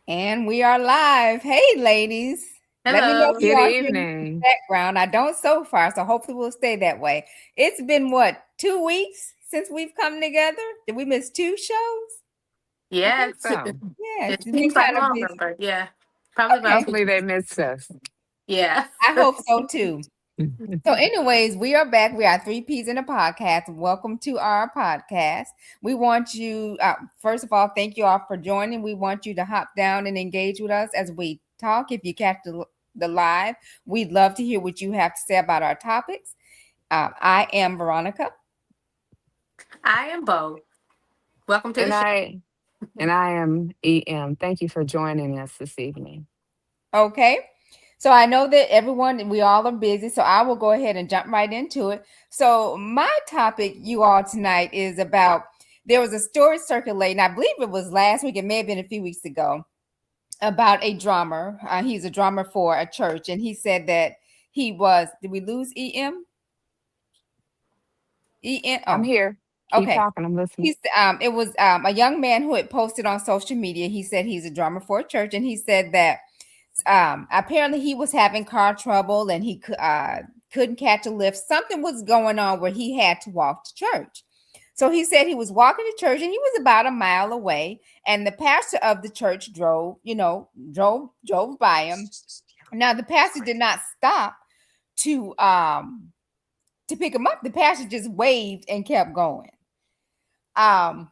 And we are live. Hey, ladies. Let me know if Hello. you Good all hear me in evening. the background. I don't so far, so hopefully we'll stay that way. It's been what, 2 weeks since we've come together? Did we miss two shows? I Yeah, think so. Yeah, it it's been seems like kind of longer, busy. but yeah, probably about Okay, 2 Hopefully they weeks. missed us. Yeah. I hope so too. So, anyways, we are back. We are three P's in a podcast. Welcome to our podcast. We want you, first of all, thank you all for joining. We want you to hop down and engage with us as we talk. If you catch the live, we'd love to hear what you have to say about our topics. I am Veronica. I am Bo. Welcome to the and show. I and I am E.M. Thank you for joining us this evening. Okay. So I know that everyone, we all are busy, so I will go ahead and jump right into it. So my topic, you all, tonight is about, there was a story circulating, I believe it was last week, it may have been a few weeks ago, about a drummer. He's a drummer for a church, and he said that he was, did we lose EM? EM? I'm Oh, here. Keep okay. talking. I'm listening. It was a young man who had posted on social media. He said he's a drummer for a church, and he said that apparently he was having car trouble and he couldn't catch a lift. Something was going on where he had to walk to church. So he said he was walking to church and he was about a mile away, and the pastor of the church drove by him. Now the pastor did not stop to um to pick him up. The pastor just waved and kept going. Um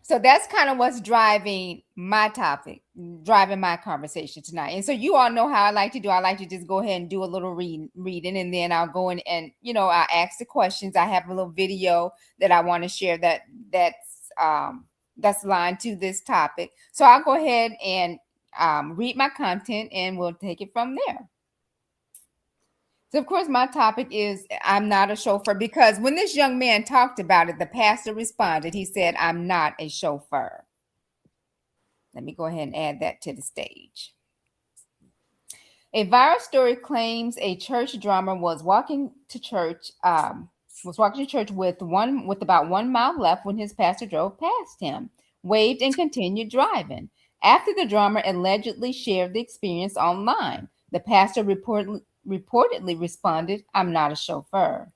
so that's kind of what's driving my topic, driving my conversation tonight. And so you all know how I like to do. I like to just go ahead and do a little reading, and then I'll go in and I ask the questions. I have a little video that I want to share that's aligned to this topic. So I'll go ahead and read my content, and we'll take it from there. So, of course, my topic is I'm not a chauffeur, because when this young man talked about it, the pastor responded. He said, I'm not a chauffeur. Let me go ahead and add that to the stage. A viral story claims a church drummer was walking to church. With about 1 mile left when his pastor drove past him, waved, and continued driving. After the drummer allegedly shared the experience online, the pastor reportedly responded, I'm not a chauffeur.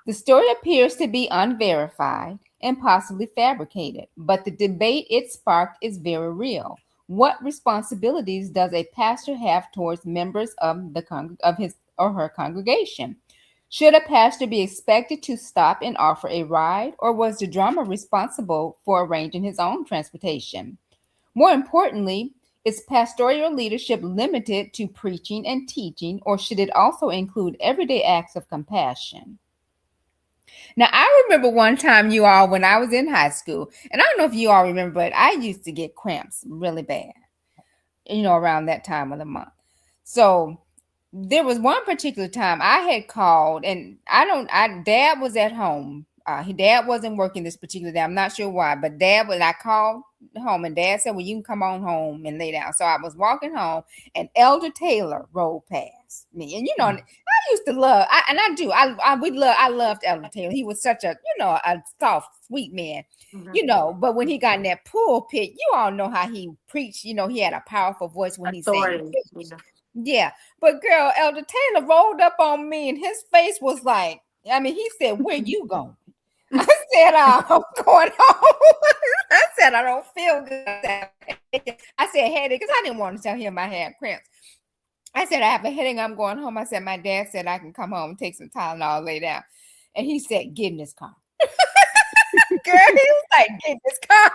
The story appears to be unverified and possibly fabricated, but the debate it sparked is very real. What responsibilities does a pastor have towards members of his or her congregation? Should a pastor be expected to stop and offer a ride, or was the drummer responsible for arranging his own transportation? More importantly, is pastoral leadership limited to preaching and teaching, or should it also include everyday acts of compassion? Now, I remember one time, you all, when I was in high school, and I don't know if you all remember, but I used to get cramps really bad, around that time of the month. So there was one particular time I had called, and dad was at home. Dad wasn't working this particular day. I'm not sure why, but I called home, and dad said, well, you can come on home and lay down. So I was walking home, and Elder Taylor rolled past me. And, I used to love, I loved Elder Taylor. He was such a soft, sweet man, Mhm. but when he got in that pulpit, you all know how he preached. He had a powerful voice when he sang. Authority. Yeah. Yeah, but girl, Elder Taylor rolled up on me, and his face was like, I mean, he said, where you going? I said, I'm going home. I said, I don't feel good. I said, headache, because I didn't want to tell him I had cramps. I said, I have a headache, I'm going home. I said, my dad said I can come home and take some Tylenol, lay down. And he said, get in this car. Girl, he was like, get in this car.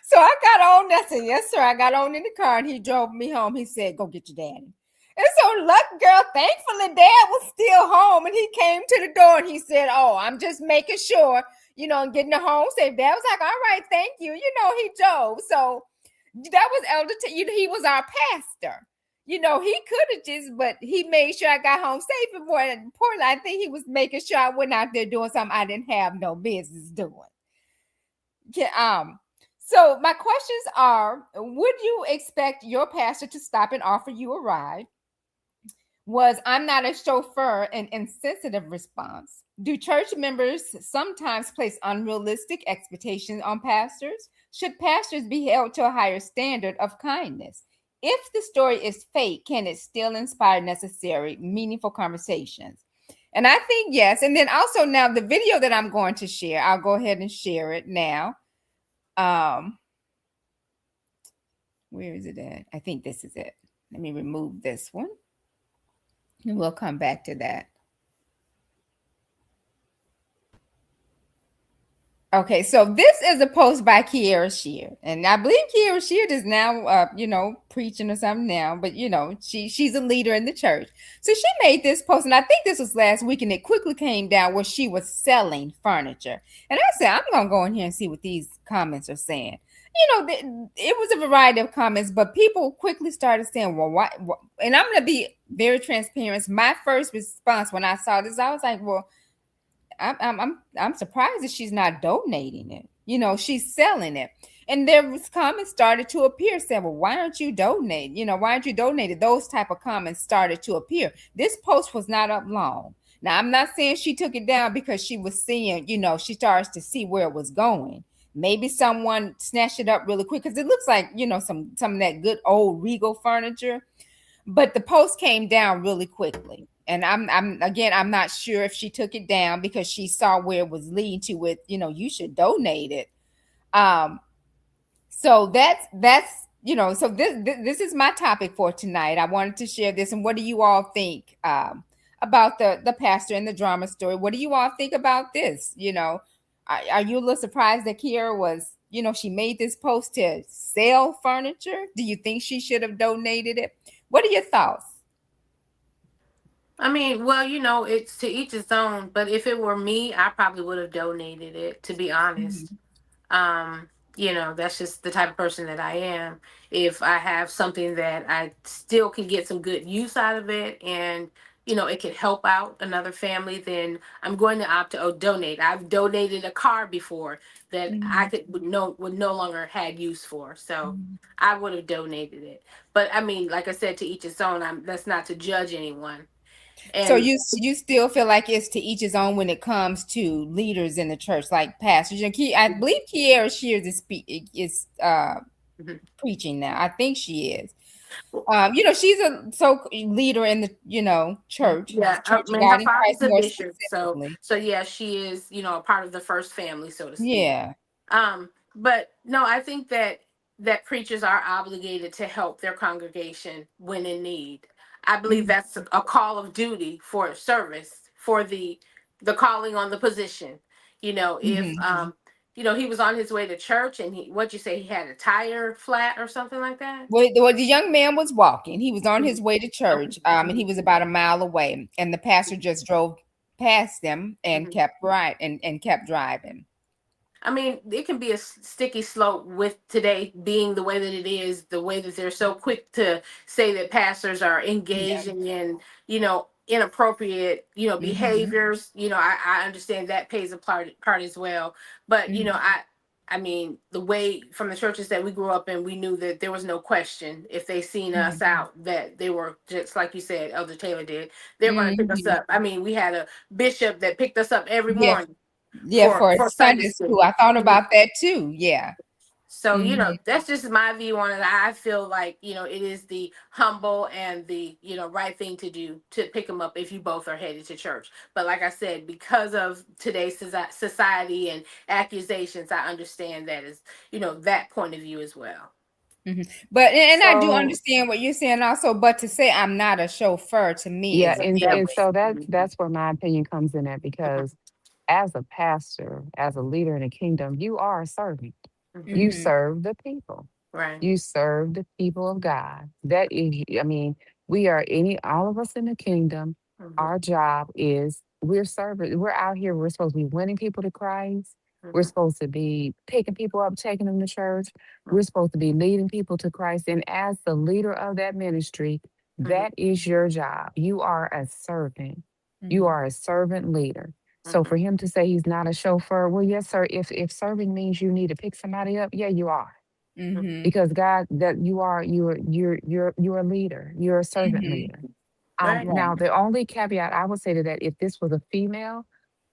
So I got on. I said, yes, sir. I got on in the car, and he drove me home. He said, go get your daddy. And so, luck, girl, thankfully, dad was still home, and he came to the door, and he said, oh, I'm just making sure, and getting the home safe. Dad was like, all right, thank you. He drove. So that was Elder he was our pastor. He could have just, but he made sure I got home safe. And more importantly, I think he was making sure I wasn't out there doing something I didn't have no business doing. Yeah, so my questions are, would you expect your pastor to stop and offer you a ride? Was I'm not a chauffeur an insensitive response? Do church members sometimes place unrealistic expectations on pastors? Should pastors be held to a higher standard of kindness? if the story is fake, can it still inspire necessary, meaningful conversations? And I think yes. And then also now the video that I'm going to share, I'll go ahead and share it now. Um, where is it at? I think this is it. Let me remove this one and we'll come back to that. Okay, so this is a post by Kiara Sheard, and I believe Kiara Sheard is now, preaching or something now. But she's a leader in the church, so she made this post, and I think this was last week, and it quickly came down where she was selling furniture, and I said I'm gonna go in here and see what these comments are saying. It was a variety of comments, but people quickly started saying, "Well, why?" And I'm gonna be very transparent. My first response when I saw this, I was like, "Well." I'm surprised that she's not donating it. She's selling it. And there was comments started to appear saying, well, why aren't you donating? Why aren't you donating? Those type of comments started to appear. This post was not up long. Now, I'm not saying she took it down because she was seeing, she starts to see where it was going. Maybe someone snatched it up really quick because it looks like, some of that good old Regal furniture. But the post came down really quickly. And I'm not sure if she took it down because she saw where it was leading to with, you should donate it. So so this is my topic for tonight. I wanted to share this. And what do you all think about the pastor and the drama story? What do you all think about this? Are you a little surprised that Kiara was, she made this post to sell furniture? Do you think she should have donated it? What are your thoughts? I mean, well, it's to each his own, but if it were me, I probably would have donated it, to be honest. Mhm. Um, that's just the type of person that I am. If I have something that I still can get some good use out of it and, it could help out another family, then I'm going to opt to donate. I've donated a car before that I Mhm. would no longer had use for. So Mhm. I would have donated it. But I mean, like I said, to each his own. That's not to judge anyone. So And you still feel like it's to each his own when it comes to leaders in the church, like pastors. I believe Kiara Shears is Mhm. preaching now. I think she is. She's a leader in the church, Yeah, I Church of mean, God her in Christ, father's a more bishop, so specifically. yeah, she is, a part of the first family, so to speak. Yeah. But no, I think that preachers are obligated to help their congregation when in need. I believe Mhm. that's a call of duty for service, for the calling on the position. If Mhm. he was on his way to church and what'd you say, he had a tire flat or something like that? Well, the young man was walking. He was on Mhm. his way to Okay. church, and he was about a mile away, and the pastor just drove past them and Mhm. kept right and kept driving. I mean, it can be a sticky slope with today being the way that it is, the way that they're so quick to say that pastors are Yeah. engaging in, inappropriate, Mhm. behaviors. I understand that plays a part as well. But, Mhm. I mean, the way from the churches that we grew up in, we knew that there was no question if they seen us Mhm. out that they were just like you said, Elder Taylor did. They're going to pick us Mhm. up. I mean, we had a bishop that picked us up every Yeah, morning yeah, for for Sunday Sunday school. school. I thought Mhm. about that too. Yeah. So, Mhm. that's just my view on it. I feel like, it is the humble and the, right thing to do to pick them up if you both are headed to church. But like I said, because of today's society and accusations, I understand that is, that point of view as well. Mhm. But and I do So understand what you're saying also, but to say I'm not a chauffeur to me yeah, is a and very Exactly. so that's Mhm. that's where my opinion comes in at, Mhm. because as a pastor, as a leader in the kingdom, you are a servant. Mhm. You Mhm. serve the people. Right. You serve the people of God. That is, I mean, we are all of us in the kingdom. Mhm. Our job is we're serving. We're out here. We're supposed to be winning people to Christ. We're Mhm. supposed to be picking people up, taking them to church. We're Mhm. supposed to be leading people to Christ. And as the leader of that ministry, Mhm. that is your job. You are a servant. You Mhm. are a servant leader. So Mhm. for him to say he's not a chauffeur, well, yes, sir. If serving means you need to pick somebody up, yeah, you are, Mhm. because God, that you're a leader. You're a servant Mhm. leader. Right. Now Right. the only caveat I would say to that, if this was a female,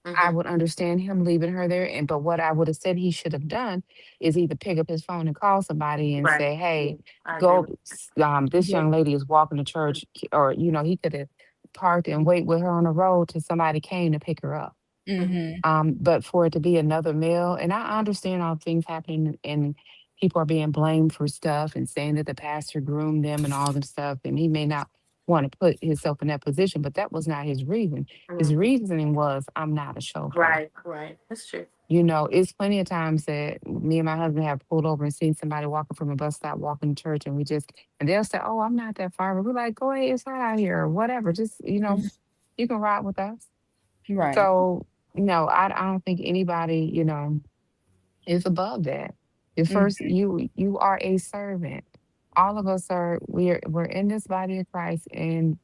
I Mm-hmm. would understand him leaving her there. And but what I would have said he should have done is either pick up his phone and call somebody and Right. say, Yeah, "Hey, I agree go. with This Yeah. young lady is walking to church," or he could have parked and wait with her on the road till somebody came to pick her up. that. Mm-hmm. But for it to be another male, and I understand all things happening and people are being blamed for stuff and saying that the pastor groomed them and all this stuff, and he may not want to put himself in that position, but that was not his reason. His Mm-hmm. reasoning was, I'm not a chauffeur. Right. Right. That's true. It's plenty of times that me and my husband have pulled over and seen somebody walking from a bus stop, walking to church, and and they'll say, "Oh, I'm not that far." But we're like, "Go ahead, it's hot out here, or whatever. Just, you can ride with us." Right. So, no, I don't think anybody, is above that. The first, Mm-hmm. you are a servant. All of us we're in this body of Christ, and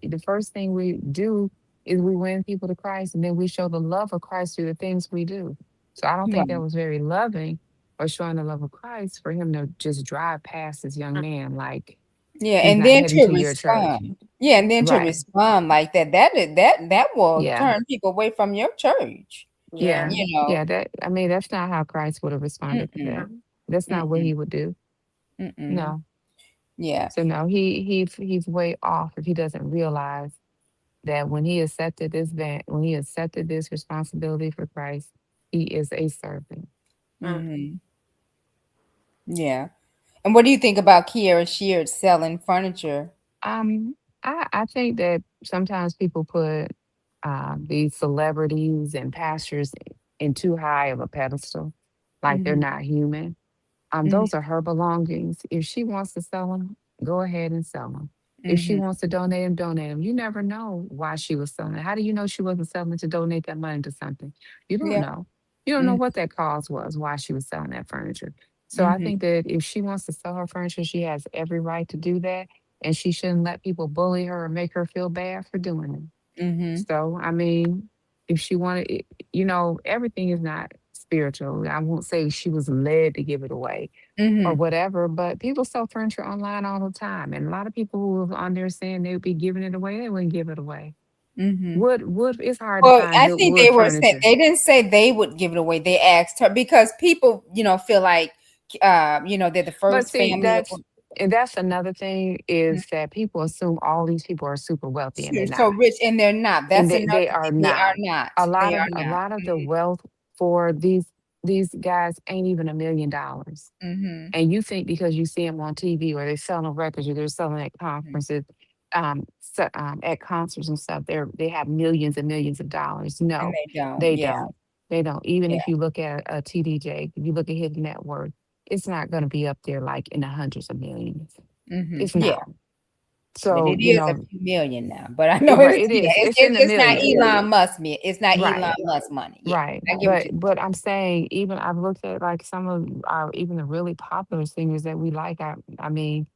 the first thing we do is we win people to Christ, and then we show the love of Christ through the things we do. So I don't think that Right. was very loving or showing the love of Christ for him to just drive past this young Mm. man like Yeah, he's and not then heading to to your church. respond. Yeah, and then to Right. respond like that, that will Yeah. turn people away from your church. Yeah. Yeah. You know. Yeah. That's not how Christ would have responded to that. Mm-mm. Mhm. That's not what Mm-mm. he would do. Mm-mm. No. Yeah. So no, he's way off if he doesn't realize that when he accepted this responsibility for Christ, he is a servant. Mm. Mm-hmm. Yeah. And what do you think about Kiera Sheard selling furniture? Um, I think that sometimes people put these celebrities and pastors in too high of a pedestal, like they're Mm-hmm. not human. Mm-hmm. Those are her belongings. If she wants to sell them, go ahead and sell them. If she Mm-hmm. wants to donate them, donate them. You never know why she was selling it. How do you know she wasn't selling it to donate that money to something? You don't Yeah. know. You don't know Mm-hmm. what that cause was, why she was selling that furniture. So I Mm-hmm. think that if she wants to sell her furniture, she has every right to do that. And she shouldn't let people bully her or make her feel bad for doing it. Mm-hmm. So, I mean, if she wanted it, everything is not spiritual. I won't say she was led to give it away or Mm-hmm. whatever, but people sell furniture online all the time. And a lot of people who are on there saying they would be giving it away, they wouldn't give it away. Mm-hmm. Wood, it's hard to Well, find I good think wood they were saying furniture. they didn't say they would give it away. They asked her because people, feel like, they're the But first see, family. that's another thing is that people assume all these people are super wealthy and they're So not. rich, and they're not. And That's they another are thing. They are not. not. A They lot are of a not. lot of the wealth for these guys ain't even $1 million. Mm-hmm. And you think because you see them on TV or they're selling records or they're selling at Mm-hmm. conferences, at concerts and stuff, they have millions and millions of dollars. And No, they don't. they Yeah. don't. They don't. Even Yeah. if you look at a TDJ, if you look at his net worth, it's not going to be up there like in the hundreds of millions. Mm-hmm. It's Yeah. not. But So it is a few million now. But I know right, it's it yeah. is. It's in the It's not millions. Elon Musk. It's not Elon Right. Musk money. Yeah. Right. I get what But you. I'm saying even I've looked at like some of our even the really popular singers that we like. I mean,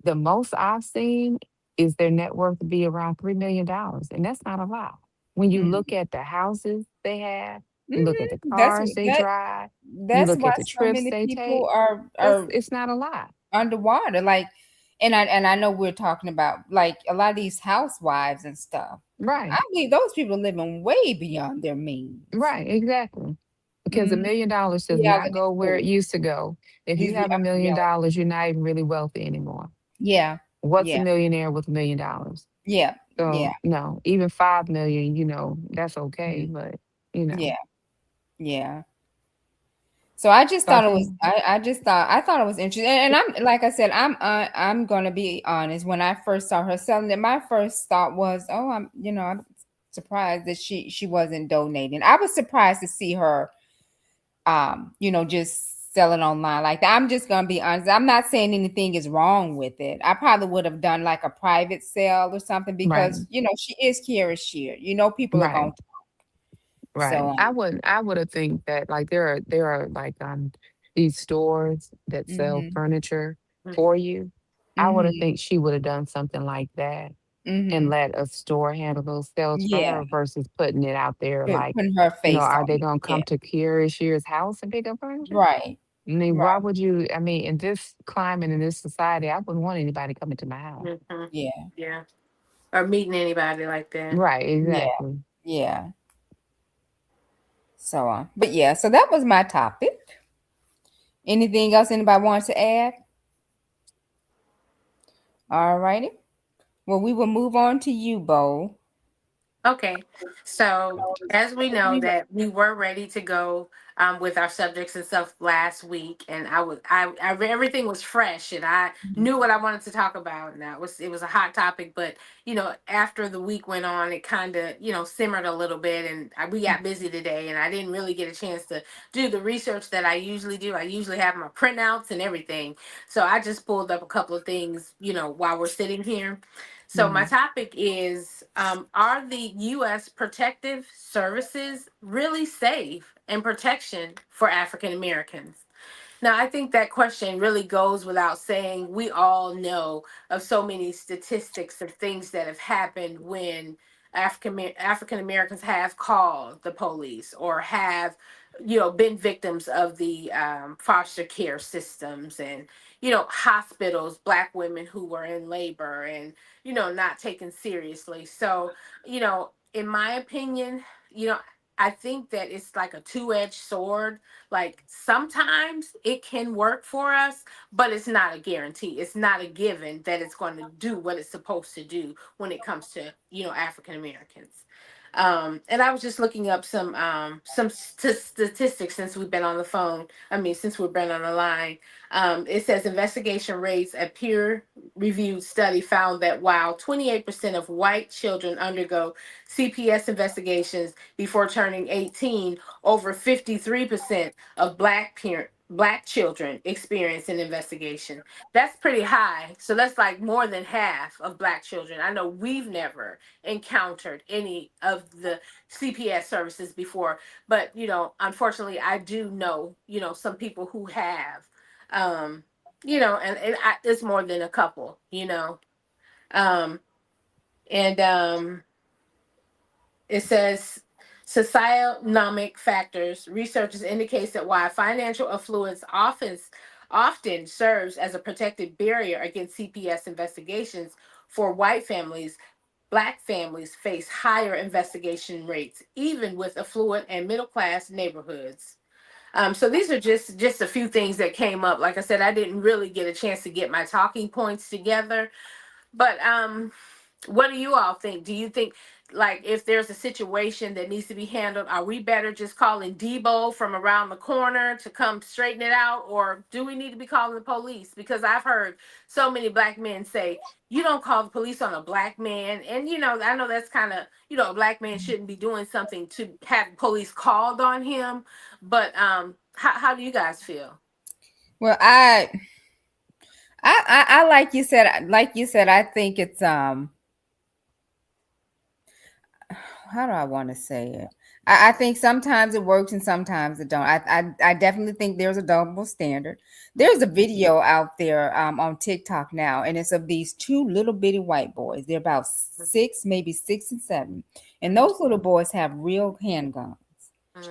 the most I've seen is their net worth to be around $3 million. And that's not a lot. When you Mm-hmm. look at the houses they have, you look at the Mm-hmm. cars they drive, you That's look why at the so trips many they people take, are it's not a lot. underwater. Like, and I know we're talking about like a lot of these housewives and stuff. I Right. believe those people are living way beyond their means. Right, exactly. Because a Mm-hmm. million dollars does not Reality go where shows. it used to go. If you These have a million reality. dollars, you're not even really wealthy anymore. Yeah. What's a Yeah. millionaire with $1 million? Yeah. Yeah. So no, even 5 million, that's okay. Mhm. But Yeah. Yeah. So I just so I thought it was think I thought it was interesting. And I'm like I said, I'm gonna be honest. When I first saw her selling it, my first thought was, oh, I'm surprised that she wasn't donating. I was surprised to see her just selling online like that. I'm just gonna be honest. I'm not saying anything is wrong with it. I probably would have done like a private sale or something right, because she is Kira Shear. People are right, going to right. so I would have think that like there are like these stores that sell mhm. furniture Mm. for you. I would have Mhm. think she would have done something like that and Mhm. let a store handle those sales for Yeah. her versus putting it out there like, Putting her face are on they it. gonna Yeah. come to Kira Shear's house and pick up furniture? Right. I mean, why Right. would you? I mean, in this climate, in this society, I wouldn't want anybody coming to my house. Mhm. Yeah. Yeah. Or meeting anybody like that. Right, Yeah. exactly. Yeah. So, but yeah, so that was my topic. Anything else anybody wants to add? All righty. Well, we will move on to you, Bo. Okay, so as we know that we were ready to go with our subjects and stuff last week, and everything was fresh, and I knew what I wanted to talk about, and it was a hot topic, but after the week went on, it kind of simmered a little bit, and we got busy today, and I didn't really get a chance to do the research that I usually do. I usually have my printouts and everything, so I just pulled up a couple of things, while we're sitting here. So my Mhm. topic is, are the U.S. protective services really safe and protection for African Americans? Now, I think that question really goes without saying. We all know of so many statistics of things that have happened when African Americans have called the police or have, been victims of the foster care systems, and hospitals, Black women who were in labor and not taken seriously. So, in my opinion, I think that it's like a two-edged sword. Like sometimes it can work for us, but it's not a guarantee. It's not a given that it's going to do what it's supposed to do when it comes to African Americans. And I was just looking up some statistics since we've been on the phone. I mean, since we've been on the line. It says investigation rates. A peer-reviewed study found that while 28% of white children undergo CPS investigations before turning 18, over 53% of black children experience an investigation. That's pretty high. So that's like more than half of black children. I know we've never encountered any of the CPS services before, but unfortunately I do know, some people who have. Um, it's more than a couple, Um, and It says socioeconomic factors. Researchers indicates that while financial affluence often serves as a protective barrier against CPS investigations for white families, Black families face higher investigation rates, even with affluent and middle class neighborhoods. So these are just a few things that came up. Like I said, I didn't really get a chance to get my talking points together, but what do you all think? Do you think, like, if there's a situation that needs to be handled, are we better just calling Debo from around the corner to come straighten it out, or do we need to be calling the police? Because I've heard so many black men say, "You don't call the police on a black man," and I know that's kind of, a black man shouldn't be doing something to have police called on him. But how do you guys feel? Well, I like you said, I think it's how do I want to say it? I think sometimes it works and sometimes it don't. I definitely think there's a double standard. There's a video out there on TikTok now, and it's of these two little bitty white boys. They're about six, maybe 6 and 7, and those little boys have real handguns,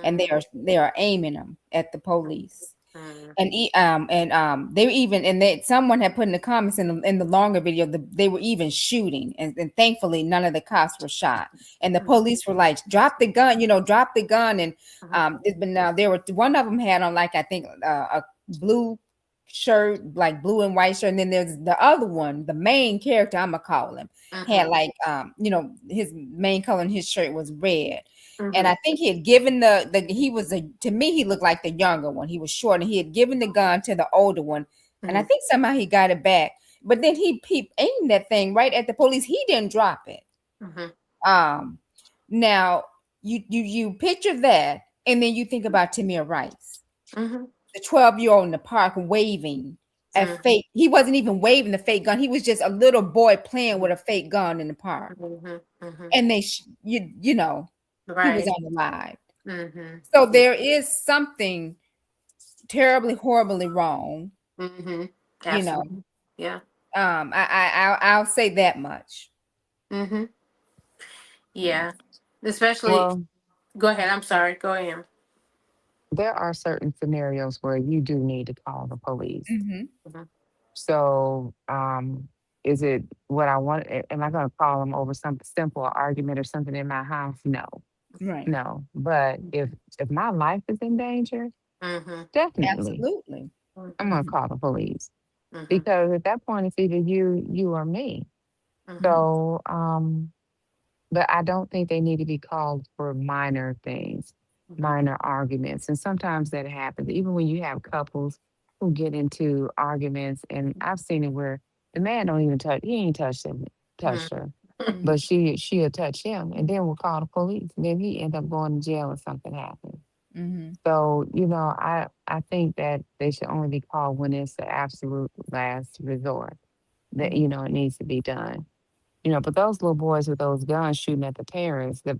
and Mhm, they are aiming them at the police. mhm, They were even, and they someone had put in the comments in the longer video, they were even shooting, and thankfully none of the cops were shot, and the mhm, police were like, drop the gun, drop the gun. And mhm, but now there were, one of them had on, like, I think a blue shirt, like blue and white shirt, and then there's the other one, the main character, I'm gonna call him, had mhm, like his main color in his shirt was red. And mhm, I think he had given he was to me, he looked like the younger one. He was short, and he had given the gun to the older one. And I mhm, think somehow he got it back. But then he aimed that thing right at the police. He didn't drop it. mhm, Um, Now you picture that, and then you think about Tamir Rice, mhm, the 12-year-old in the park waving a mhm, fake. He wasn't even waving the fake gun. He was just a little boy playing with a fake gun in the park. mhm, mhm. And he was Right. unalived. Mhm. So Yeah. there is something terribly, horribly wrong. Mhm. You know, Absolutely. Yeah. I'll say that much. Mhm. Yeah. Yeah. Especially. Well, Go ahead. I'm sorry. Go ahead. there are certain scenarios where you do need to call the police. Hmm. Mhm. So, is it what I want? Am I going to call them over some simple argument or something in my house? No. Right. No, but if my life is in danger, Mhm. definitely Absolutely. I'm gonna Mhm. call the police, Mhm. because at that point it's either you or me. Mhm. So, but I don't think they need to be called for minor things, Mhm. minor arguments. And sometimes that happens, even when you have couples who get into arguments. And I've seen it where the man don't even touch, he ain't touched Mhm. her, Mhm. but she'll touch him, and then we'll call the police. And then he end up going to jail if something happens. Mhm. So, I think that they should only be called when it's the absolute last resort that, Mhm. it needs to be done. But those little boys with those guns shooting at the parents, the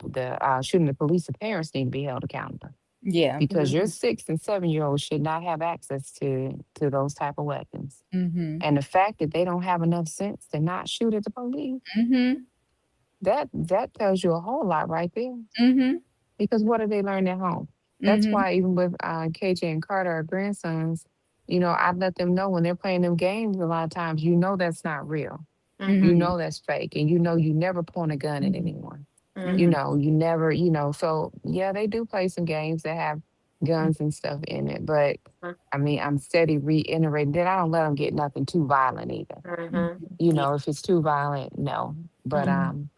shooting the police, the parents need to be held accountable, Yeah. because your Mhm. 6 and 7 year olds should not have access to those type of weapons. Mhm. And the fact that they don't have enough sense to not shoot at the police, Mhm. that tells you a whole lot right there. Mhm. Because what do they learn at home? That's Mhm. why even with KJ and Carter, our grandsons, I let them know when they're playing them games. A lot of times, that's not real. Mhm. Mhm. That's fake, and you never point a gun at Mhm. anyone. Mhm. You never, so yeah, they do play some games that have guns and stuff in it. But I mean, I'm steady reiterating that I don't let them get nothing too violent either. Mhm. Yeah. If it's too violent, no. But Mhm.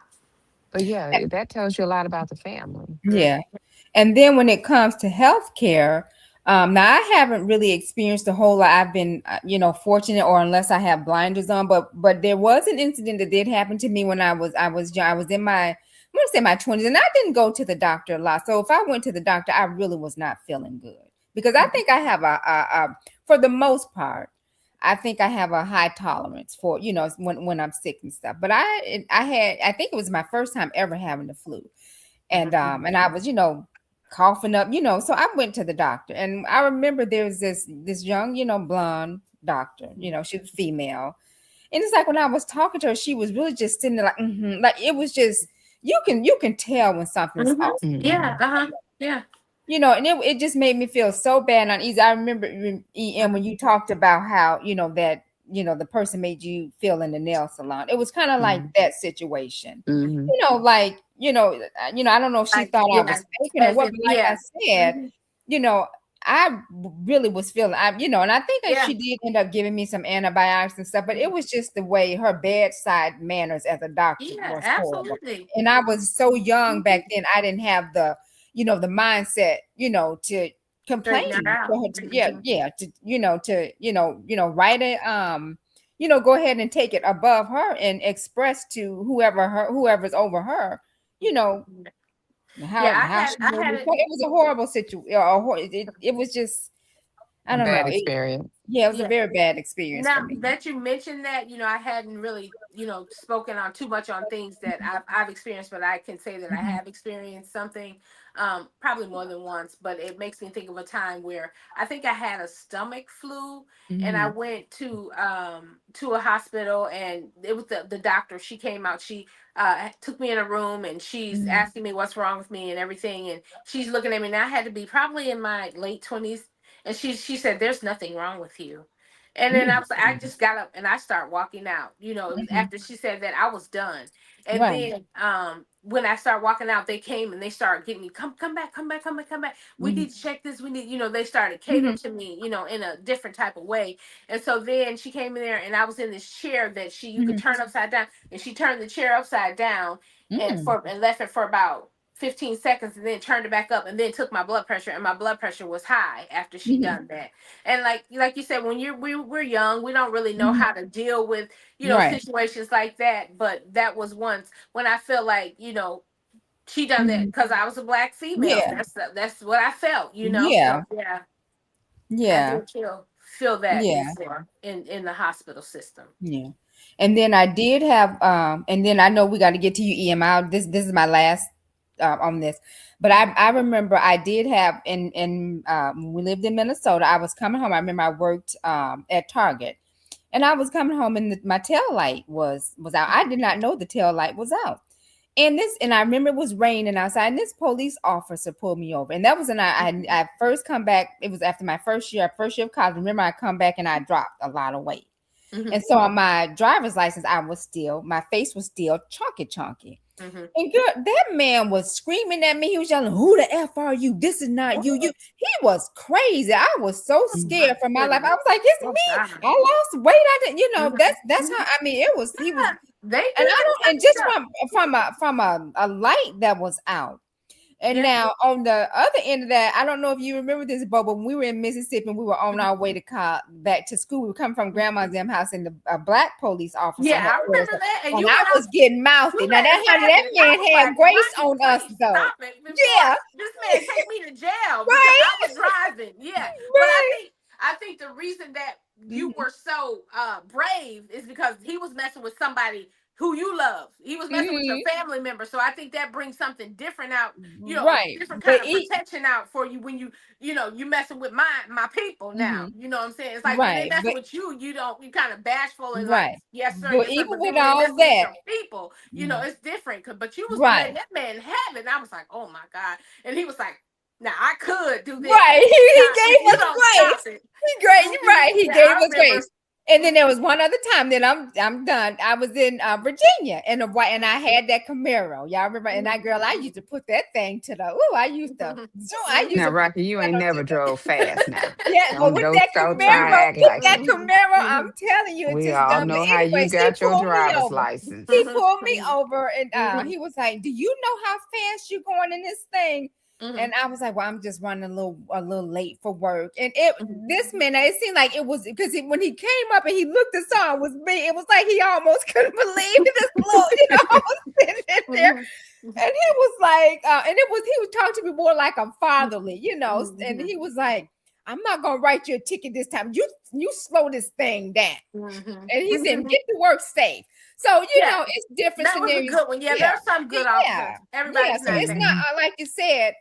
yeah, that tells you a lot about the family. Mhm. Yeah. And then when it comes to healthcare, now I haven't really experienced a whole lot. I've been, fortunate, or unless I have blinders on. But there was an incident that did happen to me when I was young. I was in my, I want to say, my 20s, and I didn't go to the doctor a lot. So if I went to the doctor, I really was not feeling good, because I think I have for the most part, I think I have a high tolerance for, when I'm sick and stuff. But I think it was my first time ever having the flu, and I was, coughing up, so I went to the doctor. And I remember there was this young, blonde doctor, she was female. And it's like when I was talking to her, she was really just sitting there like, like it was just, you can tell when something's Mhm. off, Yeah. Hmm. Yeah. and it just made me feel so bad and uneasy. I remember, EM, when you talked about how, that, the person made you feel in the nail salon. It was kind of like Hmm. that situation. Hmm. Like, I don't know if she Like, thought I yeah. was faking or As what, if, but like I yeah. said, Mhm. you know, I really was feeling, and I think that Yeah. she did end up giving me some antibiotics and stuff, but it was just the way her bedside manners as a doctor Yeah. was horrible. Absolutely. And I was so young Mhm. back then, I didn't have the mindset, to Straighten her complain out. for her to, yeah, Mhm. yeah, write it, go ahead and take it above her and express to whoever's over her, you know, Yeah. how she I made had me it. feel. It was a horrible situation. It was just, I A don't bad know. experience. Yeah, it was a Yeah. very bad experience for Now me. that you mentioned that, I hadn't really, spoken on too much on things that I've experienced, but I can say that I Mhm. have experienced something, probably more than once. But it makes me think of a time where I think I had a stomach flu, and I Mhm. went to a hospital, and it was the doctor. She came out. She took me in a room, and she's Mhm. asking me what's wrong with me and everything, and she's looking at me. And I had to be probably in my late 20s, and she said, "There's nothing wrong with you." And then Mhm. I just got up and I started walking out. It was Mhm. after she said that I was done. And Right. then when I started walking out, they came and they started getting me, come back, come back, come back, come back. We Mhm. need to check this. We need, they started catering Mhm. to me, in a different type of way. And so then she came in there and I was in this chair that you could Mhm. turn upside down. And she turned the chair upside down Mhm. and left it for about 15 seconds and then turned it back up and then took my blood pressure, and my blood pressure was high after she Mhm. done that. And like you said, when we're young, we don't really know Mhm. how to deal with Right. situations like that. But that was once when I felt like she done that Mhm. because I was a black female. Yeah. That's what I felt. So Yeah. yeah, I Yeah. did feel that Yeah. before in the hospital system. Yeah. And then I did have, and then I know we got to get to you, EMI. This is my last on this. But I remember I did have, when we lived in Minnesota, I was coming home. I remember I worked at Target, and I was coming home, and my tail light was out. I did not know the tail light was out. And I remember it was raining outside, and this police officer pulled me over. And that was when I first come back. It was after my first year of college. Remember, I come back and I dropped a lot of weight. Hmm. And so on my driver's license, my face was still chunky chunky. Mhm. And girl, that man was screaming at me. He was yelling, "Who the F are you? This is not you. You." What? He was crazy. I was so Oh my scared for my life. I goodness. was like, "It's Oh me. God. I lost weight. I didn't, Mhm. that's how Mhm. I mean, it was he was, Yeah, they and do I that don't, type and of just stuff. from a light that was out. And Yeah. now on the other end of that, I don't know if you remember this, but when we were in Mississippi and we were on our way to back to school, we were coming from grandma's them house, and a black police officer Yeah, had I passed remember us, that. And and you I went out. was getting You mouthy. Now let that it honey, that happen. And I man was had like, grace Rocky, on us please though. stop it before Yeah, this man take me to jail because right, I was driving. Yeah. But right. I think the reason that you Hmm. were so brave is because he was messing with somebody who you love. He was messing with your Hmm. family member. So I think that brings something different out, a Right, different but kind of protection out for you when you messing with my people now. hmm, You know what I'm saying? It's like when they right, messing with you, you kind of bashful and like, right. But yes sir. even But then with when they all messing with that, your people, mhm, it's different. But you was letting right, that man have it. And I was like, oh my God. And he was like, now I could do this. right. Now, He if you gave us don't stop grace. it. He great. You're right. He Yeah, gave I us remember. grace. And then there Mhm, was one other time that I'm done. I was in Virginia and and I mhm, had that Camaro. Y'all remember? And that mhm, girl, I used to put that thing to the. Ooh, I used to. mhm, So I used Now, to mhm, put Rocky, you that ain't pedal to never drove fast now. yeah, but Don't don't don't try to act with like that it. mhm, Camaro, I'm mhm, telling you, it We just all done. But know how you anyways, he got your pulled me driver's over. He license. pulled me over, and mhm, he was like, "Do you know how fast you're going in this thing?" mhm, And I was like, "Well, I'm just running a little late for work." And it mhm, this minute, it seemed like it was because when he came up and he looked and saw it was me. It was like he almost couldn't believe this little, I was sitting in there, mhm, and he was like, and he would talk to me more like a mhm, fatherly, and mhm, he was like, "I'm not gonna write you a ticket this time. You slow this thing down." mhm, And he said, mhm. "Get to work safe." So Yeah, it's different that was a scenarios. good one. Yeah, Yeah, there's some good yeah, officers. yeah. Everybody's So not it's bad. not Mhm. like you said.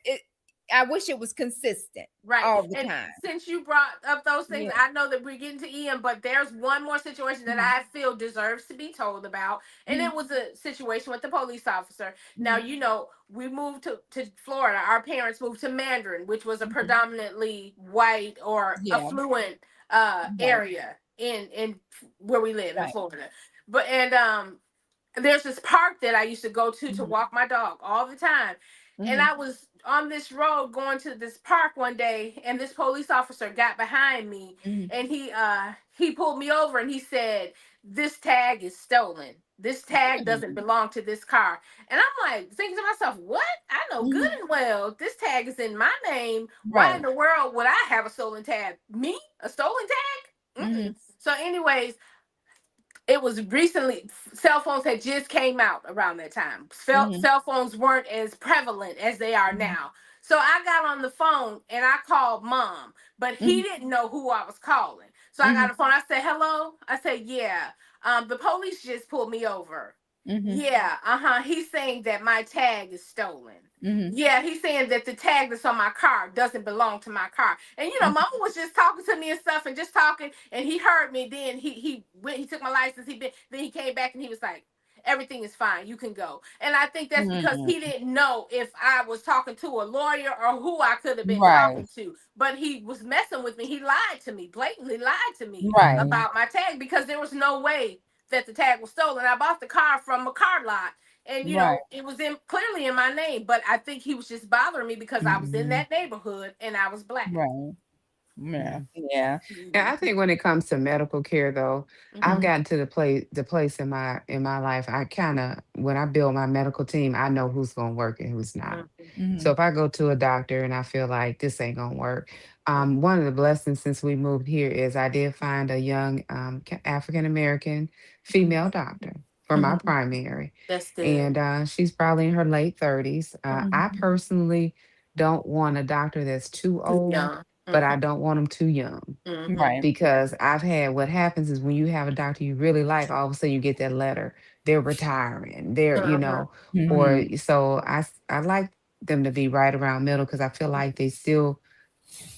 I wish it was consistent Right. all the And time. since you brought up those things, Yeah. I know that we're getting to Ian, but there's one more situation that Mhm, I feel deserves to be told about. And mhm, it was a situation with the police officer. Now, mhm, we moved to Florida. Our parents moved to Mandarin, which was a mhm. predominantly white or Yeah. affluent Right. area in where we live in Right. Florida. But there's this park that I used to go to Mhm, walk my dog all the time. And mhm, I was on this road going to this park one day, and this police officer got behind me, mhm, and he pulled me over and he said, "This tag is stolen. This tag doesn't mhm, belong to this car." And I'm like thinking to myself, "What? I know good mhm. and well this tag is in my name. Why in Right. the world would I have a stolen tag? Me? A stolen tag?" Mhm, Mm-mm. So, anyways, it was recently, cell phones had just came out around that time. mhm, Cell phones weren't as prevalent as they are mhm, now. So I got on the phone and I called mom, but he mhm, didn't know who I was calling. So I got mhm, a phone. I said, "Hello." I said, "Yeah. The police just pulled me over." mhm, "Yeah, uh-huh. He's saying that my tag is stolen." mhm, "Yeah, he's saying that the tag that's on my car doesn't belong to my car." And mhm, mama was just talking to me and stuff and just talking, and he heard me. Then he went, he took my license, then he came back and he was like, "Everything is fine, you can go." And I think that's because mhm. he didn't know if I was talking to a lawyer or who I could have been Right. talking to. But he was messing with me. He lied to me, blatantly lied to me Right. Mhm. about my tag because there was no way that the tag was stolen. I bought the car from a car lot, and Right. it was in clearly in my name, but I think he was just bothering me because I was in Mhm. that neighborhood and I was black. Right. Yeah. Yeah. Yeah. Yeah, I Mhm, think when it comes to medical care though, I've mhm, Mhm, gotten to the place in my life. I kind of when I build my medical team, I know who's going to work and who's not. mhm, So mhm, if I go to a doctor and I feel like this ain't gonna work, mhm, one of the blessings since we moved here is I did find a young African American mhm, female doctor for my mhm, primary, that's good. and she's probably in her late 30s. Mhm, I mhm. personally don't want a doctor that's too too old, young. but I Mhm, don't want them too young mhm, Right. because I've had what happens is when you have a doctor you really like, all of a sudden you get that letter, they're retiring, mhm, or Mhm. so I like them to be right around middle because I feel like they still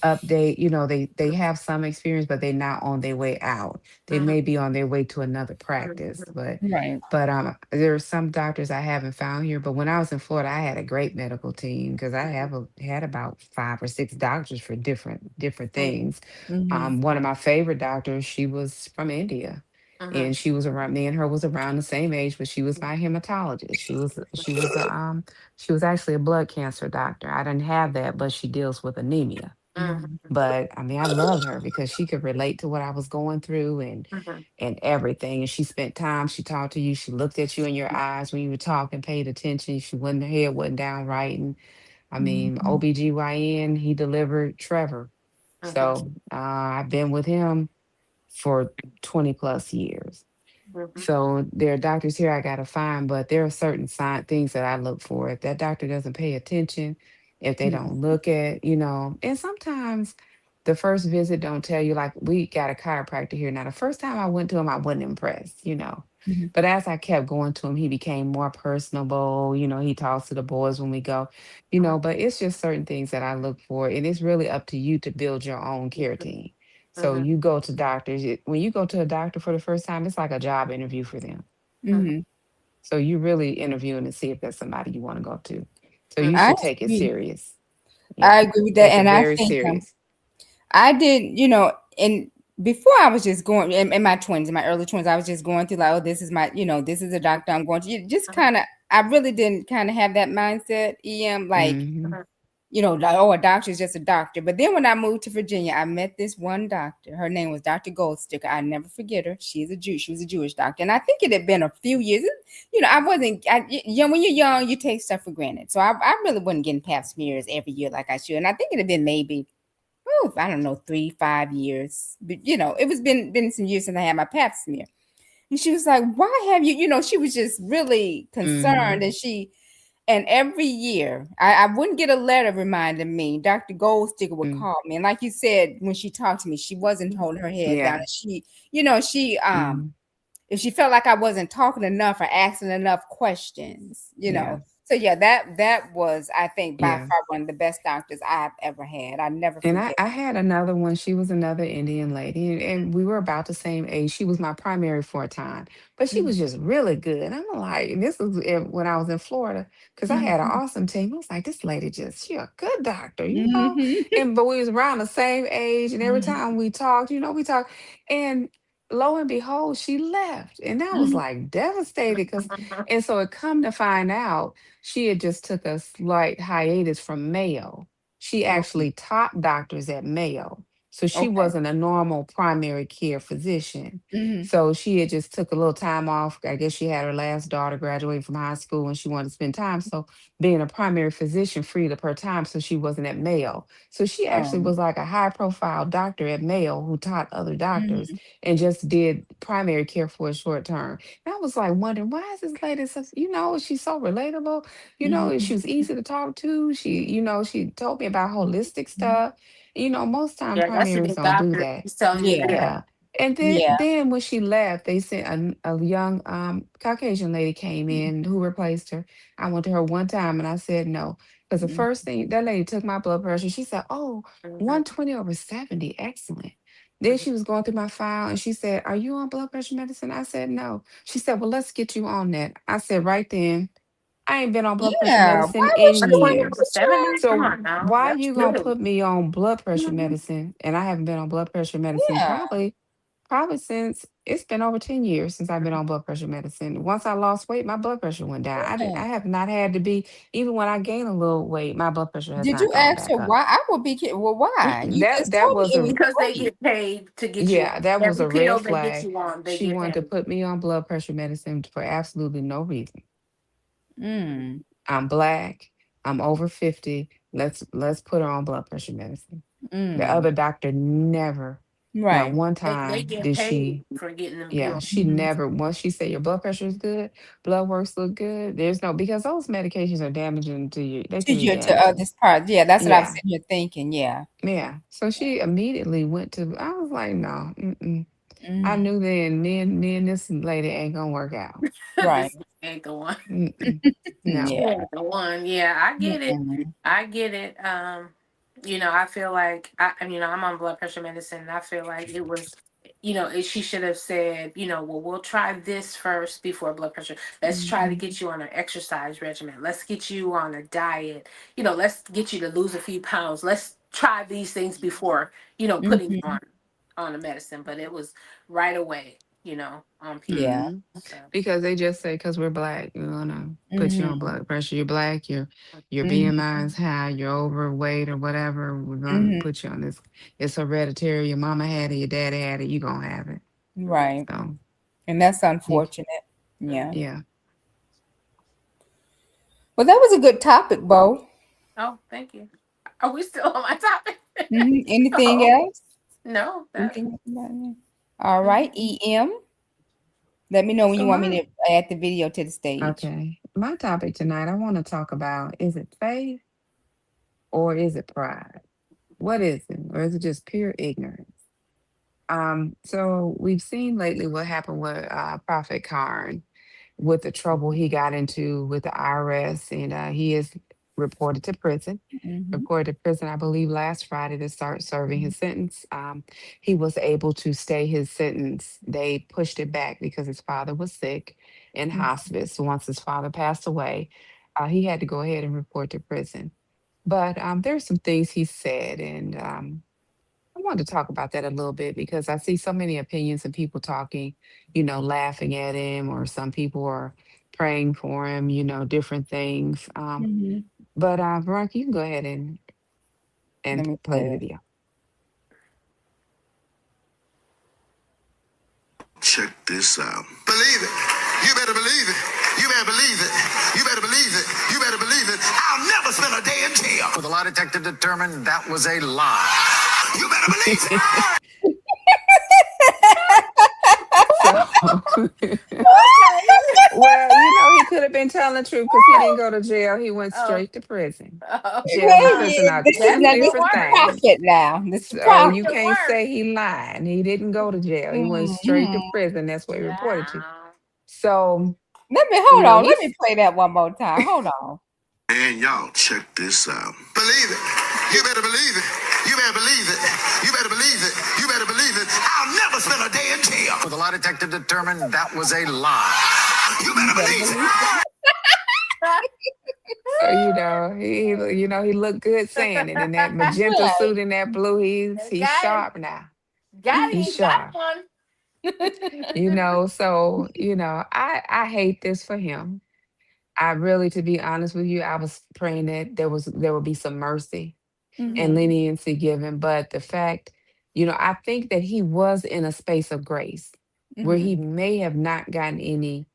update, they have some experience, but they're not on their way out. They mhm, may be on their way to another practice, mhm, Right. but there are some doctors I haven't found here. But when I was in Florida, I had a great medical team because had about 5 or 6 doctors for different mhm, things. Mhm. One of my favorite doctors, she was from India, Mhm. and she was around, me and her was around the same age, but she was my hematologist. She was actually a blood cancer doctor. I didn't have that, but she deals with anemia. Mhm. But I mean, I loved her because she could relate to what I was going through, Mhm. and everything. And she spent time, she talked to you, she looked at you in your eyes when you were talking, paid attention. She wasn't, her head wasn't down right. And I mean, Mhm. OBGYN, he delivered Trevor. Mhm. So I've been with him for 20 plus years. Mhm. So there are doctors here I gotta find, but there are certain things that I look for. If that doctor doesn't pay attention, if they Mhm. don't look at, and sometimes the first visit don't tell you, like we got a chiropractor here. Now the first time I went to him, I wasn't impressed. Mhm. But as I kept going to him, he became more personable. He talks to the boys when we go. But it's just certain things that I look for. And it's really up to you to build your own care team. So Mhm. you go to doctors. When you go to a doctor for the first time, it's like a job interview for them. Mhm. Mhm. So you really interviewing to see if that's somebody you want to go to. So you Mhm. I should take it agree. serious. I Yeah, agree with that, take it and I very think serious. I did, and before I was just going in my 20s, in my early 20s, I was just going through like, oh, this is my, this is a doctor I'm going to. Just Mhm. kind of, I really didn't kind of have that mindset, like, Hmm. like, oh, a doctor is just a doctor. But then when I moved to Virginia, I met this one doctor. Her name was Dr. Goldsticker. I never forget her. She's a Jew. She was a Jewish doctor, and I think it had been a few years. I wasn't. When you're young, you take stuff for granted. So I really wasn't getting pap smears every year like I should. And I think it had been maybe, oh, I don't know, 3, 5 years. But it was been some years since I had my pap smear. And she was like, "Why have you?" She was just really Hmm. concerned, and every year I wouldn't get a letter reminding me. Dr. Goldsticker would Mm. call me, and like you said, when she talked to me, she wasn't holding her head down. Yeah. And she Hmm. if she felt like I wasn't talking enough or asking enough questions. Yeah. So yeah, that was, I think, by Yeah. far one of the best doctors I've ever had. I never And I, forget. I had another one. She was another Indian lady, and we were about the same age. She was my primary for a time, but she Mhm. was just really good. I'm like, and this was when I was in Florida, because I had an Mhm. awesome team. I was like, this lady she a good doctor. Mhm. And but we was around the same age, and every Mhm. time we talked, we talked, and lo and behold, she left, and I was Mhm. like devastated and so it come to find out, she had just took a slight hiatus from Mayo. She Mhm. actually taught doctors at Mayo. So she Okay. wasn't a normal primary care physician. Mhm. So she had just took a little time off. I guess she had her last daughter graduating from high school and she wanted to spend time. So being a primary physician freed up her time so she wasn't at Mayo. So she actually Um, was like a high profile doctor at Mayo who taught other doctors mhm. and just did primary care for a short term. And I was like wondering, why is this lady she's so relatable. She Mhm. was easy to talk to. She told me about holistic Mhm. stuff. Most time Yeah, that's the primaries big don't do doctor. that. He's telling you Yeah. that. Yeah. And then Yeah. then when she left, they sent a young Caucasian lady came in who replaced her. I went to her one time and I said no. Because the Mhm. first thing that lady took my blood pressure, she said, "Oh, Mhm. 120 over 70. Excellent." Then Mhm. she was going through my file and she said, "Are you on blood pressure medicine?" I said, "No." She said, "Well, let's get you on that." I said, right then, I ain't been on blood pressure Yeah. medicine Why would in she? 120 years. over What 70? Come So on now. why That's you gonna good. put me on blood pressure Mhm. medicine? And I haven't been on blood pressure medicine Yeah. probably since it's been over 10 years since I've been on blood pressure medicine. Once I lost weight, my blood pressure went down. Yeah. I have not had to be, even when I gain a little weight, my blood pressure has Did not you gone ask her back up. why? I would be. Well, why? You That just that told me was it was a Because they great. get paid to get you on. yeah, that was Every a red pill they get flag. you on, they She get wanted to paid. put me on blood pressure medicine for absolutely no reason. Mm. I'm black. I'm over 50. Let's put her on blood pressure medicine. The Mm. other doctor never, not Right. one They time get did paid she, for getting them you yeah, on. she Mhm. never, once she said your blood pressure is good, blood works look good, there's no, because those medications are damaging to you. They To can be your to damaging. this part. Yeah, that's what I was Yeah. sitting here thinking. Yeah. Yeah. So she immediately went to, I was like, no, mm-mm. I Mm. knew then, me and this lady ain't gonna work out. Right. This ain't the one. Mm-mm. Yeah. No. She ain't the one. Yeah, I get it. Mm-mm. I get it. I feel like I'm on blood pressure medicine and I feel like it was she should have said, well, we'll try this first before blood pressure. Let's try to Mhm. get you on an exercise regimen. Let's get you on a diet. Let's get you to lose a few pounds. Let's try these things before, putting you Mhm. on a medicine. But it was right away. on people. Yeah. Hmm. So, Because they just say because we're black, we're gonna put you on Mhm. blood pressure. You're black. Your Mhm. BMI is high. You're overweight or whatever. We're gonna Mhm. put you on this. It's hereditary. Your mama had it. Your daddy had it. You gonna have it. Right. So And that's you, unfortunate. Yeah. mhm. yeah. Well, that was a good topic, Bo. Oh, thank you. Are we still on my topic? Anything Oh, else? no, that. Anything else about it? All right, Mhm. EM. Let me know when So you want my me to add the video to the stage. my topic tonight, I want to talk about: is it faith or is it pride? What is it, or is it just pure ignorance? So we've seen lately what happened with Prophet Karn with the trouble he got into with the IRS, and he is reported to prison. Mm-hmm. Reported to prison, I believe, last Friday to start serving his sentence. He was able to stay his sentence. They pushed it back because his father was sick in hospice. So once his father passed away, he had to go ahead and report to prison. But there's some things he said, and I wanted to talk about that a little bit because I see so many opinions and people talking, laughing at him, or some people are praying for him, different things. Mm-hmm. But Veronica, you can go ahead and Let me play the play it. video. Check this out. Believe it. You better believe it. You better believe it. You better believe it. You better believe it. I'll never spend a day in jail. The lie detector determined that was a lie. You better believe it. So, Okay. well, he could have been telling the truth because he didn't go to jail. He went Oh, straight to prison. oh, Jail and Wait, prison are this is two that's now this even is different the worse. things. prophet now. This is the So That's you prophet. even can't worse. say he lied. He didn't go to jail. He went straight to Mm-hmm. prison. That's what he reported to. Child. So, Let me hold on. Let he's me play that one more time. Hold on. And y'all, check this out. Believe it. You better believe it. You better believe it. You better believe it. You better believe it. I'll never spend a day in jail. The lie detector determined that was a lie. You You better better believe believe it. it. so he looked good saying it in that magenta Right. suit and that blue. He's got him. sharp now. Got He's him. Got sharp. one. So I hate this for him. I really, to be honest with you, I was praying that there would be some mercy and Mm-hmm. leniency given. But the fact, I think that he was in a space of grace where Mm-hmm. he may have not gotten any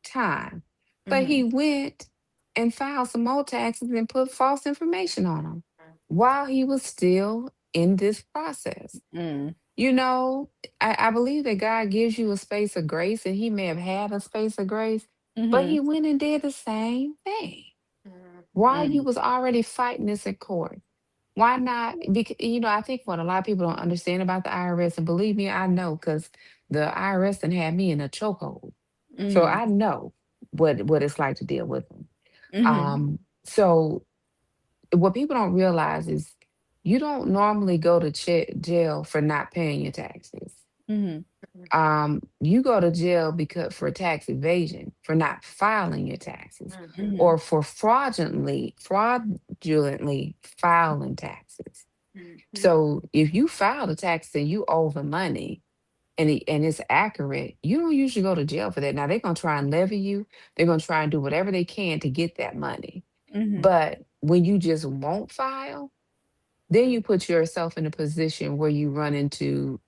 time, but Mm-hmm. he went and filed some more taxes and put false information on them while he was still in this process. Mm-hmm. You know, I believe that God gives you a space of grace, and he may have had a space of grace, but Mm-hmm. he went and did the same thing Mhm. while you Mm-hmm. was already fighting this in court. Why not? Because I think what a lot of people don't understand about the IRS, and believe me, I know because the IRS done had me in a chokehold, so Mm-hmm. I know what it's like to deal with them. Mm-hmm. So what people don't realize is you don't normally go to jail for not paying your taxes. Mm-hmm. You go to jail because for tax evasion, for not filing your taxes, Mhm. Mm-hmm. or for fraudulently filing taxes. Mhm. So if you file the tax and you owe the money and it's accurate, you don't usually go to jail for that. Now they're gonna try and levy you. They're gonna try and do whatever they can to get that money. Mm-hmm. But when you just won't file, then you put yourself in a position where you run into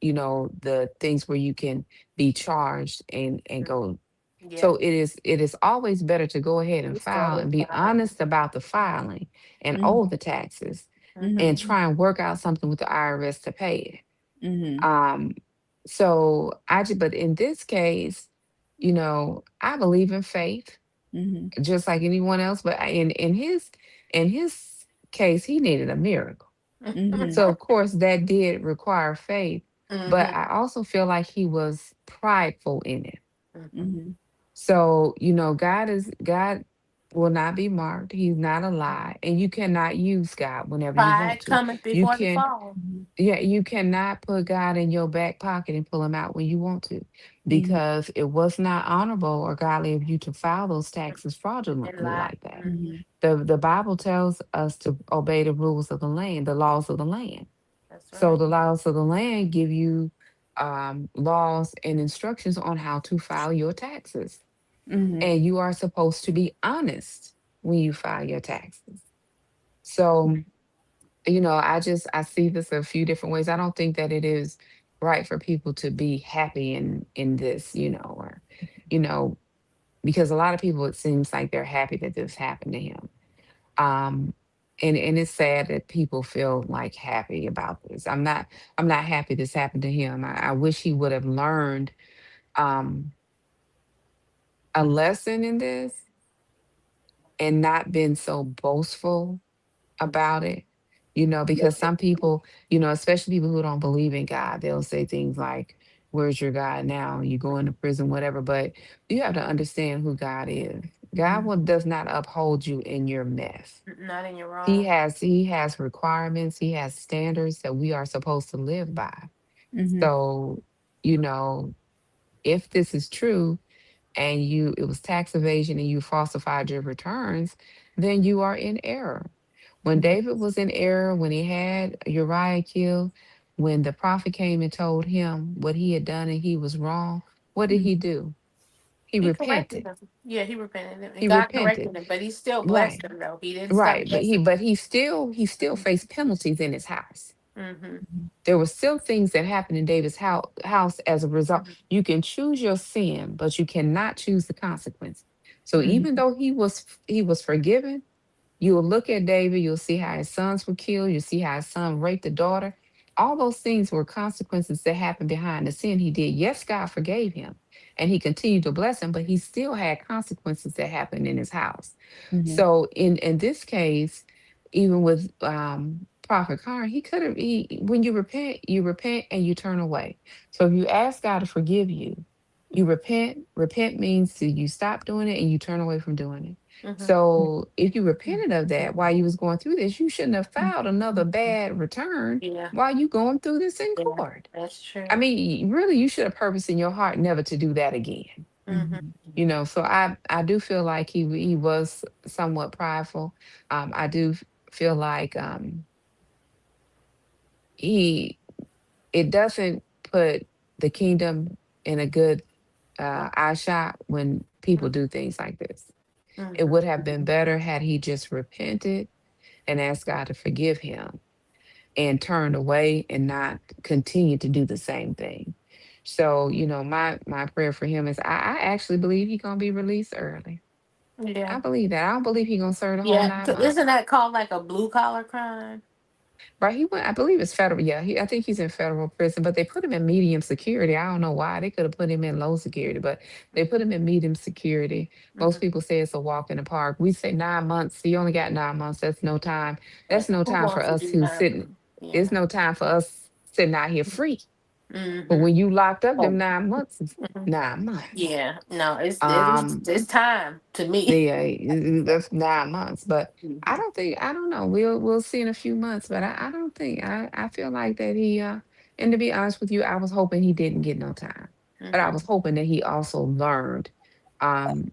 the things where you can be charged and go. Yeah. So it is always better to go ahead and You file started and be fine. honest about the filing and owe Mm-hmm. the taxes, and Mm-hmm. Mhm. try and work out something with the IRS to pay it. Mm-hmm. um but in this case, I believe in faith Mm-hmm. just like anyone else, but in his case, he needed a miracle. Mm-hmm. So of course that did require faith, but Mhm. I also feel like he was prideful in it. Mhm. Mm-hmm. So, God will not be marked. He's not a lie. And you cannot use God whenever you want Pride to. cometh You before the can fall. Yeah, you cannot put God in your back pocket and pull him out when you want to, Mm-hmm. because it was not honorable or godly of you to file those taxes And fraudulently lie. like that. Mm-hmm. Mhm. The Bible tells us to obey the rules of the land, the laws of the land. That's So right. the laws of the land give you laws and instructions on how to file your taxes. Mm-hmm. And you are supposed to be honest when you file your taxes. So, I see this a few different ways. I don't think that it is right for people to be happy in this, or, you know, because a lot of people, it seems like they're happy that this happened to him. Um, and it's sad that people feel like happy about this. I'm not happy this happened to him. I wish he would have learned um a lesson in this and not been so boastful about it. Because some people, especially people who don't believe in God, they'll say things like, "Where's your God now? You go into prison, whatever." But you have to understand who God is. God does not uphold you in your mess. Not in your He wrong. has he has requirements, he has standards that we are supposed to live by. Mm-hmm. So, you know, if this is true and it was tax evasion and you falsified your returns, then you are in error. When David was in error, when he had Uriah killed, when the prophet came and told him what he had done and he was wrong, what did he do? He He corrected repented. him. Yeah, he repented him, and He God repented. corrected him, but he still blessed Right. him though. He didn't stop Right. But he blessing. but he still faced penalties in his house. Mm-hmm. There were still things that happened in David's house as a result. You can choose your sin, but you cannot choose the consequence. So Mm-hmm. even though he was forgiven, you will look at David, you'll see how his sons were killed, you'll see how his son raped a daughter. All those things were consequences that happened behind the sin he did. Yes, God forgave him and he continued to bless him, but he still had consequences that happened in his house. Mm-hmm. So in this case, even with Prophet Karn, he could have when you repent and you turn away. So if you ask God to forgive you, you repent. Repent means to you stop doing it and you turn away from doing it. Mm-hmm. So if you repented of that while you was going through this, you shouldn't have filed another bad return Yeah, while you going through this in yeah, court. that's I true. mean, really, you should have purpose in your heart never to do that again. Mm-hmm. So I do feel like he was somewhat prideful. I do feel like he it doesn't put the kingdom in a good eye shot when people do things like this. It Mm-hmm. would have been better had he just repented and asked God to forgive him and turned away and not continue to do the same thing. So, my prayer for him is I actually believe he's gonna be released early. Yeah, I believe that. I don't believe he's gonna serve the whole yeah. 9 months. Isn't that called like a blue collar crime? Right? He went, I believe it's federal. Yeah, I think he's in federal prison, but they put him in medium security. I don't know why. They could have put him in low security, but they put him in medium security. Most Mm-hmm. people say it's a walk in the park. We say 9 months. He only got 9 months. That's no time. Yeah. That's no Who time for wants to us do who's that? sitting. It's Yeah. no time for us sitting out here free. But Mm-hmm. when you locked up them Oh. 9 months, it's Mhm. 9 months. Yeah. No, Um, it's time to me. yeah, that's 9 months. But Mm-hmm. I don't know. We'll see in a few months. But I don't think I feel like that and to be honest with you, I was hoping he didn't get no time. But I Mm-hmm. was hoping that he also learned um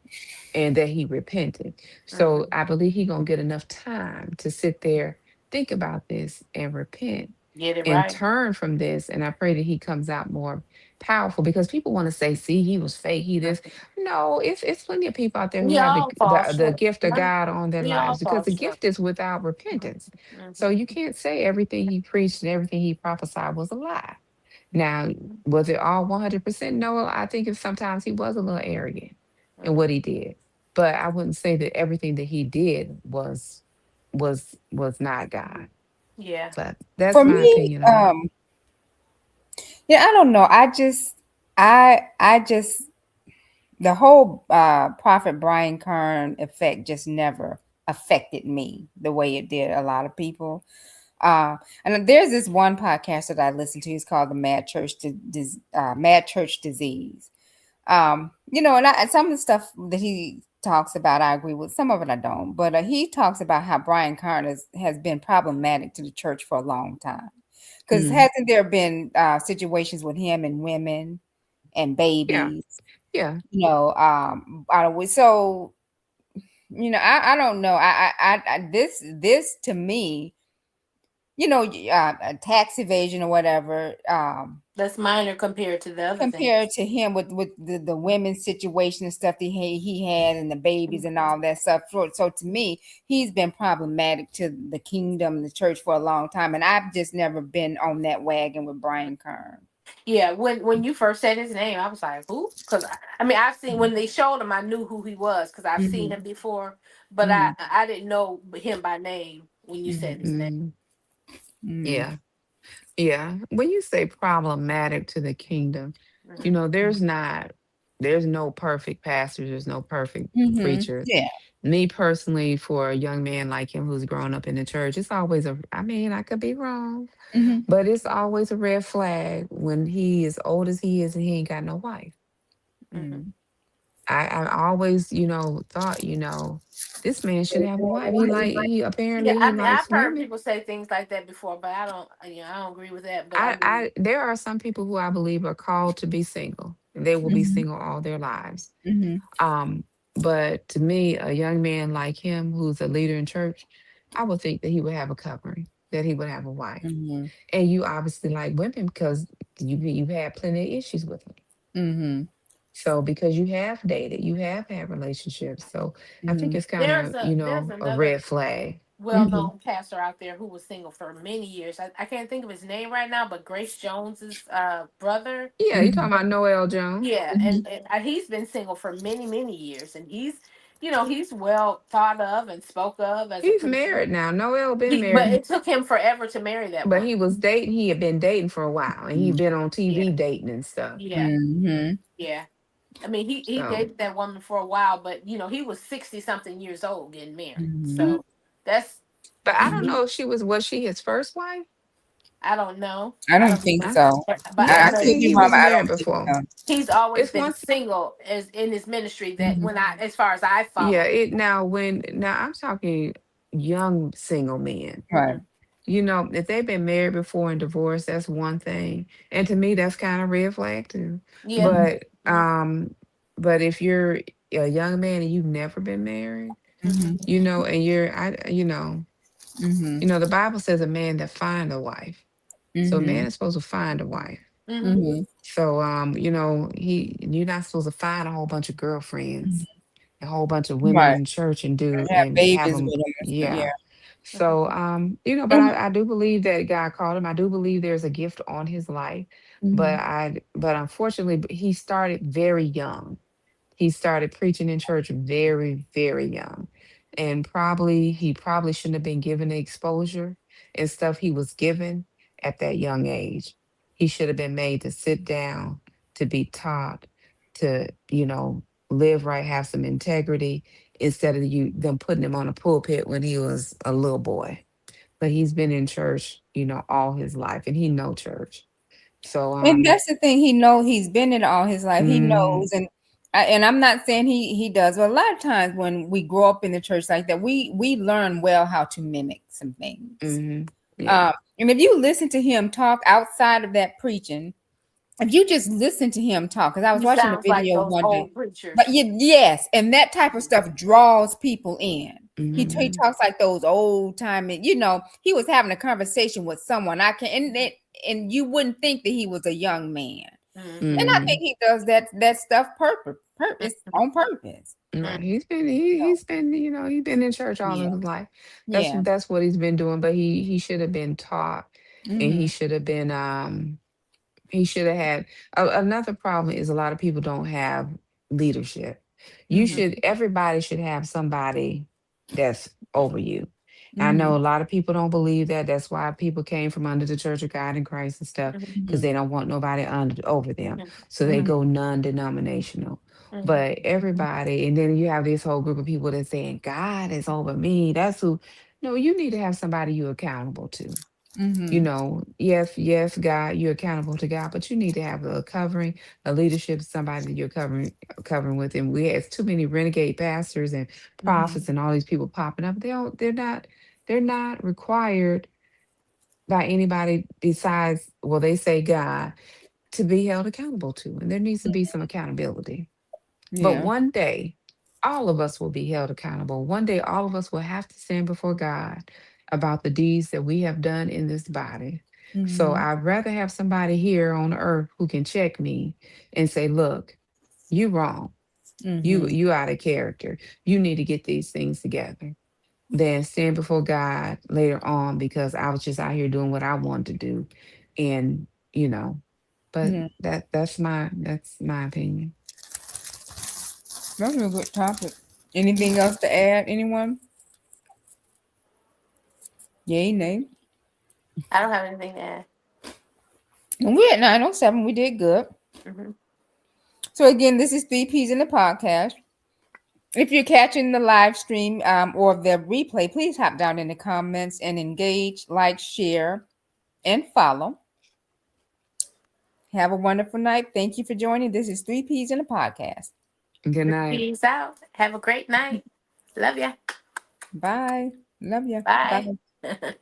and that he repented. So Mm-hmm. I believe he gonna get enough time to sit there, think about this and repent Get it and right. turn from this. And I pray that he comes out more powerful because people want to say, see, he was fake, he this. No, it's plenty of people out there who We have all fall the short. gift of God on their We all lives because fall the short. gift is without repentance. So Mm-hmm. you can't say everything he preached and everything he prophesied was a lie. Now, was it all 100%? No, I think sometimes he was a little arrogant in Mm-hmm. what he did. But I wouldn't say that everything that he did was not God. Yeah. But that's For my me, opinion on it. yeah, I don't know. I just the whole Prophet Brian Kern effect just never affected me the way it did a lot of people. Uh, and there's this one podcast that I listen to. It's called the Mad Church Disease. And some of the stuff that he talks about, I agree with. Some of it I don't. But he talks about how Brian Carn has been problematic to the church for a long time. Because Mm, hasn't there been situations with him and women and yeah, babies? yeah. So I don't know. This to me, tax evasion or whatever. That's minor compared to the other Compared things. to him with the women's situation and stuff that he had and the babies and Mhm. all that stuff. So to me, he's been problematic to the kingdom and the church for a long time, and I've just never been on that wagon with Brian Kern. Yeah, when you first said his name, I was like, who? Because I mean, I've seen when they showed him, I knew who he was because I've seen Mm-hmm. him before, but Mm-hmm. I didn't know him by name when you said his name. Mm, Mm-hmm. yeah. Yeah. When you say problematic to the kingdom, Mhm. there's no perfect pastors, there's no perfect Mm-hmm. preachers. Yeah. Me personally, for a young man like him who's grown up in the church, it's always I mean, I could be wrong, Mm-hmm. but it's always a red flag when he is old as he is and he ain't got no wife. Mhm. I always, thought, this man should have a wife. He Yeah, apparently he I mean, likes I've heard women. people say things like that before, but I don't agree with that. But I mean, There are some people who I believe are called to be single. And they will be Mm-hmm. single all their lives. Mm-hmm. Um, but to me, a young man like him who's a leader in church, I would think that he would have a covering, that he would have a wife. Mm-hmm. And you obviously like women because you've had plenty of issues with them. Mm-hmm. So because you have dated, you have had relationships. So I think Mm-hmm. it's kind of, there's a another red flag. Mm-hmm. well-known pastor out there who was single for many years. I can't think of his name right now, but Grace Jones's brother. Yeah, you talking Mm-hmm. about Noel Jones? Yeah, Mm-hmm. and he's been single for many years, and he's well thought of and spoke of as a He's preacher. married now. Noel been But married, it took him forever to marry that but woman. he was dating. He had been dating for a while, and he'd been on Yeah, TV dating and stuff. yeah, Mm-hmm. yeah. I mean, he So, dated that woman for a while, but he was 60 something years old getting married. Mm-hmm. So that's but I don't Mm-hmm. know if was she his first wife? I don't know. I I don't don't think know. I, so. But yeah, I I I know could think be he wrong, was but I married don't think before. so. he's always It's been one. single as in his ministry that Mm-hmm. when as far as I Yeah, follow. now I'm talking young single men. Right. Mhm. If they've been married before and divorced, that's one thing. And to me, that's kind of red flag too. Yeah. Mm-hmm. But Mhm. if you're a young man and you've never been married, Mhm. Mm-hmm. and Mm-hmm. the Bible says a man that find a wife. So a Mm-hmm. man is supposed to find a wife. Mhm. Mm-hmm. So you're not supposed to find a whole bunch of girlfriends, a whole bunch of women Right. in church and And have have babies them. with them and stuff. Yeah. Yeah. So, but Mm-hmm. I do believe that God called him. I do believe there's a gift on his life, Mm-hmm. but unfortunately, he started very young. He started preaching in church very, very young. And he probably shouldn't have been given the exposure and stuff he was given at that young age. He should have been made to sit down, to be taught, to, live right, have some integrity, instead of them putting him on a pulpit when he was a little boy. But he's been in church, all his life, and he know church. So And that's the thing. He know he's been in it all his life. He mm, knows, and I'm not saying he does, but a lot of times when we grow up in the church like that, we learn well how to mimic some things. hmm yeah. And if you listen to him talk outside of that preaching, if you just listen to him talk, because I was He watching a sounds like video those one day, old but preachers. yes, and that type of stuff draws people in. He hmm talks like those old time, he was having a conversation with someone. I can and you wouldn't think that he was a young man. And Mhm. I think hmm he does that stuff purpose on purpose. Right. Mhm. He's been in church all Yeah, of his life. yeah. That's what he's been doing. But he should have been taught, and Mm-hmm. he should have had another problem is a lot of people don't have leadership. Mm-hmm. Everybody should have somebody that's over you. I Mm-hmm. know a lot of people don't believe that. That's why people came from under the Church of God in Christ and stuff, Mhm. because they don't want nobody over them. Mhm. So they Mm-hmm. go non-denominational. Mhm. But everybody, and then you have this whole group of people that's saying, God is over me. That's who. No, you need to have somebody you're accountable to. Mm-hmm. Yes, God, you're accountable to God, but you need to have a covering, a leadership, somebody that you're covering with. And we have too many renegade pastors and Mm-hmm. prophets and all these people popping up. They're not required by anybody besides, well, they say God, to be held accountable to. And there needs to be some accountability. But Yeah. one day, all of us will be held accountable. One day, all of us will have to stand before God about the deeds that we have done in this body. So Mhm. I'd rather have somebody here on earth who can check me and say, look, you wrong. Mhm. You out of character. You need to get these things together. Than stand before God later on because I was just out here doing what I wanted to do. And, but Mhm. that's my opinion. That's a good topic. Anything else to add? Anyone? Yay, nay. I don't have anything to add. And we're at 9:07. We did good. Hmm. So again, this is Three Ps in the podcast. If you're catching the live stream or the replay, please hop down in the comments and engage, like, share, and follow. Have a wonderful night. Thank you for joining. This is Three Ps in the podcast. Good night. Peace out. Have a great night. Love ya. Bye. Love you. Bye. Bye.